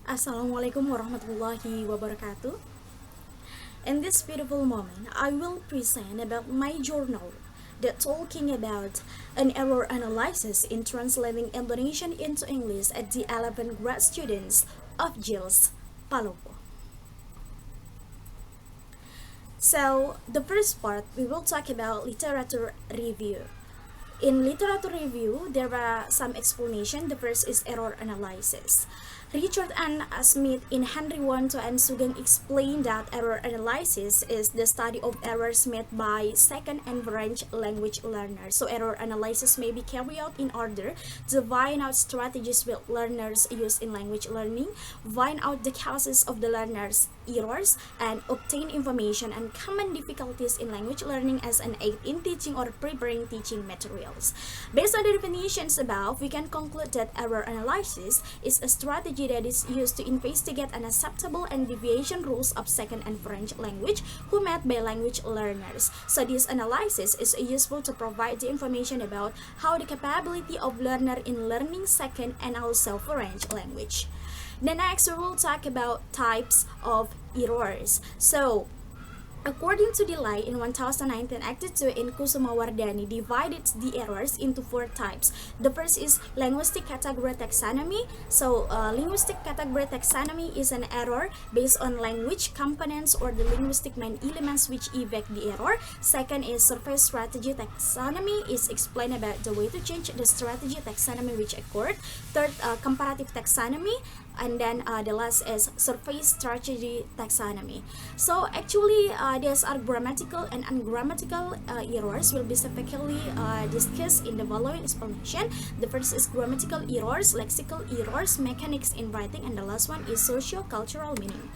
Assalamualaikum warahmatullahi wabarakatuh. In this beautiful moment, I will present about my journal that talking about an error analysis in translating Indonesian into English at the 11th grad students of JILS, Palopo. So, the first part, we will talk about literature review. In literature review, there are some explanation. The first is error analysis. Richard and Smith in Henry 1 to M. Sugeng explained that error analysis is the study of errors made by second and French language learners. So error analysis may be carried out in order to find out strategies that learners use in language learning, find out the causes of the learners' errors, and obtain information and common difficulties in language learning as an aid in teaching or preparing teaching materials. Based on the definitions above, we can conclude that error analysis is a strategy that is used to investigate unacceptable and deviation rules of second and French language who met by language learners. So this analysis is useful to provide the information about how the capability of learner in learning second and also French language. The next we will talk about types of errors. So according to Delay in 2019 Act 2 in Kusumawardhani divided the errors into four types. The first is linguistic category taxonomy. So linguistic category taxonomy is an error based on language components or the linguistic main elements which effect the error. Second is surface strategy taxonomy is explained about the way to change the strategy taxonomy which occurred. Third, comparative taxonomy, and then the last is surface strategy taxonomy. So actually these are grammatical and ungrammatical errors will be separately discussed in the following explanation. The first is grammatical errors, lexical errors, mechanics in writing, and the last one is socio-cultural meaning.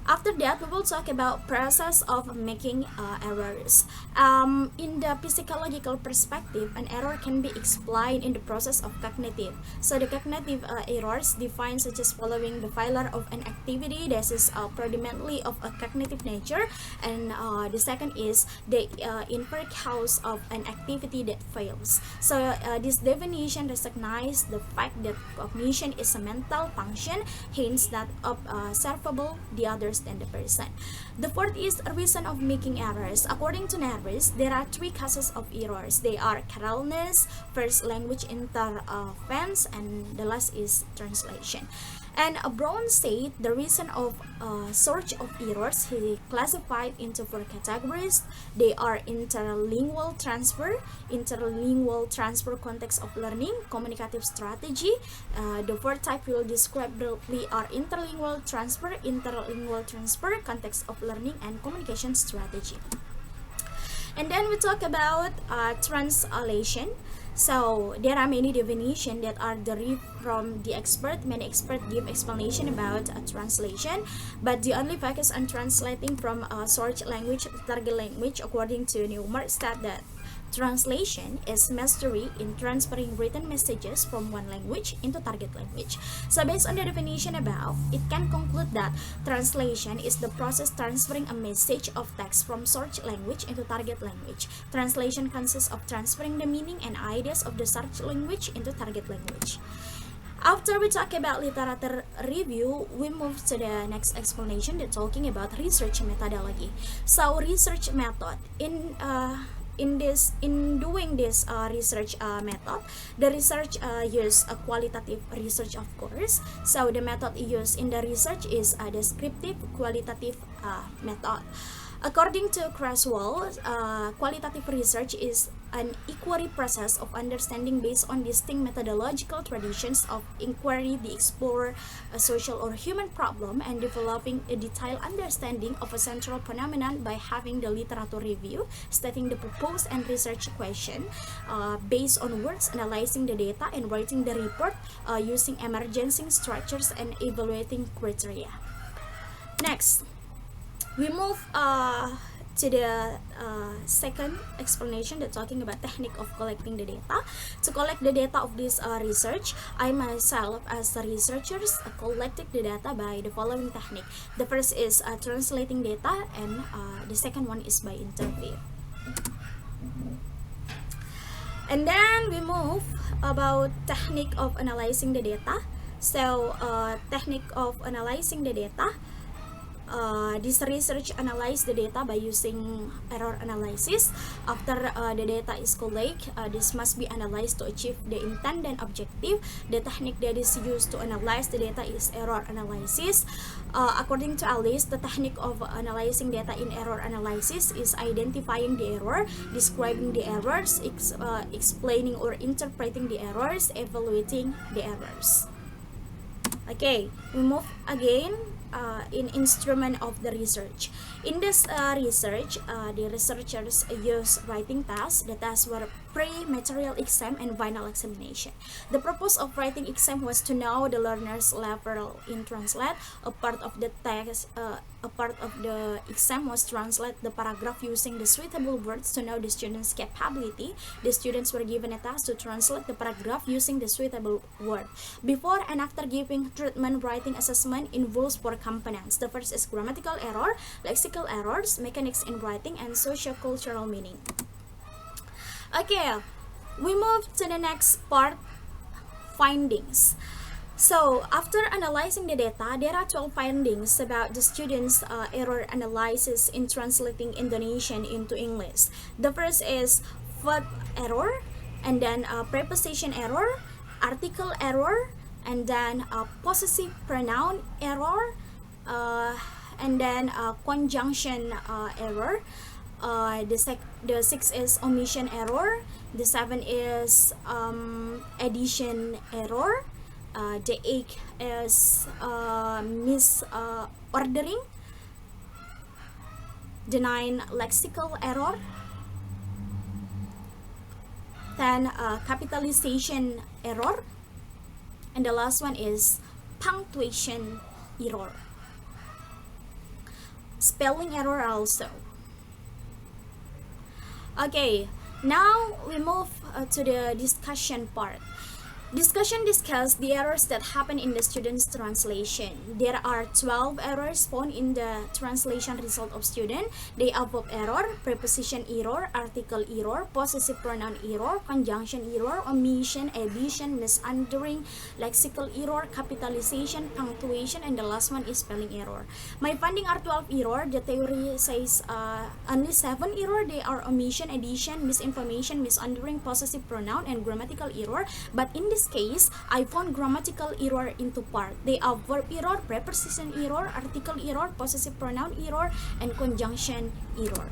After that, we will talk about process of making errors. In the psychological perspective, an error can be explained in the process of cognitive. So the cognitive errors defined such as following the failure of an activity that is predominantly of a cognitive nature, and the second is the inferred cause of an activity that fails. So this definition recognizes the fact that cognition is a mental function, hence that observable the others than the person. The fourth is a reason of making errors. According to Nervis, there are three causes of errors. They are carelessness, first language interference, and the last is translation. And Brown said the reason of search of errors he classified into four categories. They are interlingual transfer context of learning, communicative strategy. The fourth type will describe briefly are interlingual transfer, context of learning, and communication strategy. And then we talk about translation. So there are many definitions that are derived from the expert. Many experts give explanation about translation, but the only focus on translating from source language to target language. According to Newmark, stat that translation is mastery in transferring written messages from one language into target language. So based on the definition above, it can conclude that translation is the process transferring a message of text from source language into target language. Translation consists of transferring the meaning and ideas of the source language into target language. After we talk about literature review, we move to the next explanation that's talking about research methodology. So research method in doing this research method, the research use a qualitative research, of course. So the method used in the research is a descriptive qualitative method. According to Creswell, qualitative research is an inquiry process of understanding based on distinct methodological traditions of inquiry. They explore a social or human problem and developing a detailed understanding of a central phenomenon by having the literature review, stating the purpose and research question based on words, analyzing the data, and writing the report using emerging structures and evaluating criteria. Next, we move to the second explanation that's talking about technique of collecting the data. To collect the data of this research, I myself as a researcher collected the data by the following technique. The first is translating data, and the second one is by interview. And then we move about technique of analyzing the data. So, technique of analyzing the data. This research analyze the data by using error analysis. After the data is collected, this must be analyzed to achieve the intended objective. The technique that is used to analyze the data is error analysis. According to Alice, the technique of analyzing data in error analysis is identifying the error, describing the errors, explaining or interpreting the errors, evaluating the errors. Okay, we move again in instrument of the research. In this research, the researchers use writing tasks. The tasks were pre-material exam and final examination. The purpose of writing exam was to know the learner's level in translate. A part of the text, a part of the exam was translate the paragraph using the suitable words to know the student's capability. The students were given a task to translate the paragraph using the suitable word. Before and after giving treatment, writing assessment involves four components. The first is grammatical error, lexical errors, mechanics in writing, and socio-cultural meaning. Okay, we move to the next part, findings. So, after analyzing the data, there are 12 findings about the students' error analysis in translating Indonesian into English. The first is verb error, and then preposition error, article error, and then possessive pronoun error, and then conjunction error. The sixth is omission error. The seventh is addition error. The eighth is misordering. The ninth, lexical error. 10, capitalization error. And the last one is punctuation error. Spelling error also. Okay, now we move to the discussion part. Discussion discuss the errors that happen in the student's translation. There are 12 errors found in the translation result of student. They are verb error, preposition error, article error, possessive pronoun error, conjunction error, omission, addition, misandering, lexical error, capitalization, punctuation, and the last one is spelling error. My finding are 12 error. The theory says only 7 error. They are omission, addition, misinformation, misandering, possessive pronoun, and grammatical error. But in this case, I found grammatical error into part. They are verb error, preposition error, article error, possessive pronoun error, and conjunction error.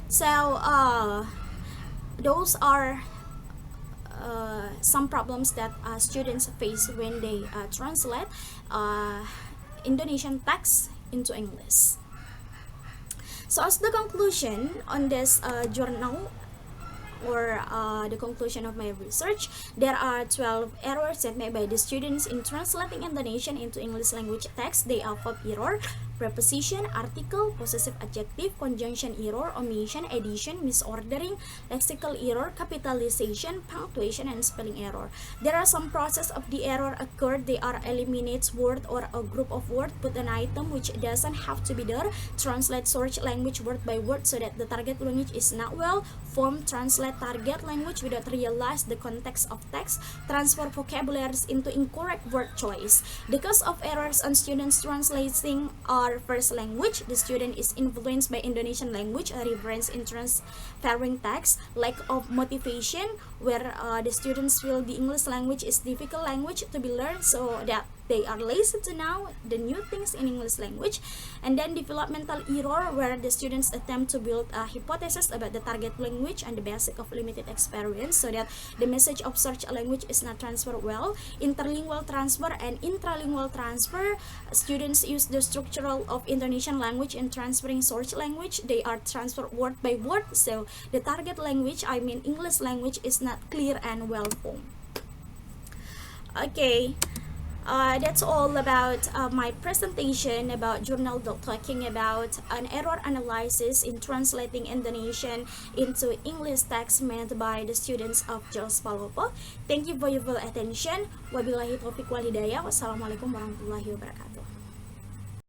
So, those are some problems that students face when they translate Indonesian text into English. So, as the conclusion on this journal, or the conclusion of my research, there are 12 errors that made by the students in translating Indonesian into English language text. They are verb error, preposition, article, possessive adjective, conjunction error, omission, addition, misordering, lexical error, capitalization, punctuation, and spelling error. There are some process of the error occurred. They are eliminates word or a group of word, put an item which doesn't have to be there, translate search language word by word so that the target language is not well formed, translate target language without realize the context of text, transfer vocabularies into incorrect word choice. The cause of errors on students translating our first language, the student is influenced by Indonesian language, a reference in transferring text, lack of motivation, where the students feel the English language is difficult language to be learned, so that they are lazy to know the new things in English language. And then developmental error, where the students attempt to build a hypothesis about the target language and the basic of limited experience, so that the message of such a language is not transferred well. Interlingual transfer and intralingual transfer, students use the structural of Indonesian language in transferring source language. They are transferred word by word, so the target language, I mean English language, is not clear and well formed. Okay. That's all about my presentation about journal talking about an error analysis in translating Indonesian into English text made by the students of Jos Palopo. Thank you for your full attention. Wabillahi taufiq wal hidayah. Wassalamualaikum warahmatullahi wabarakatuh.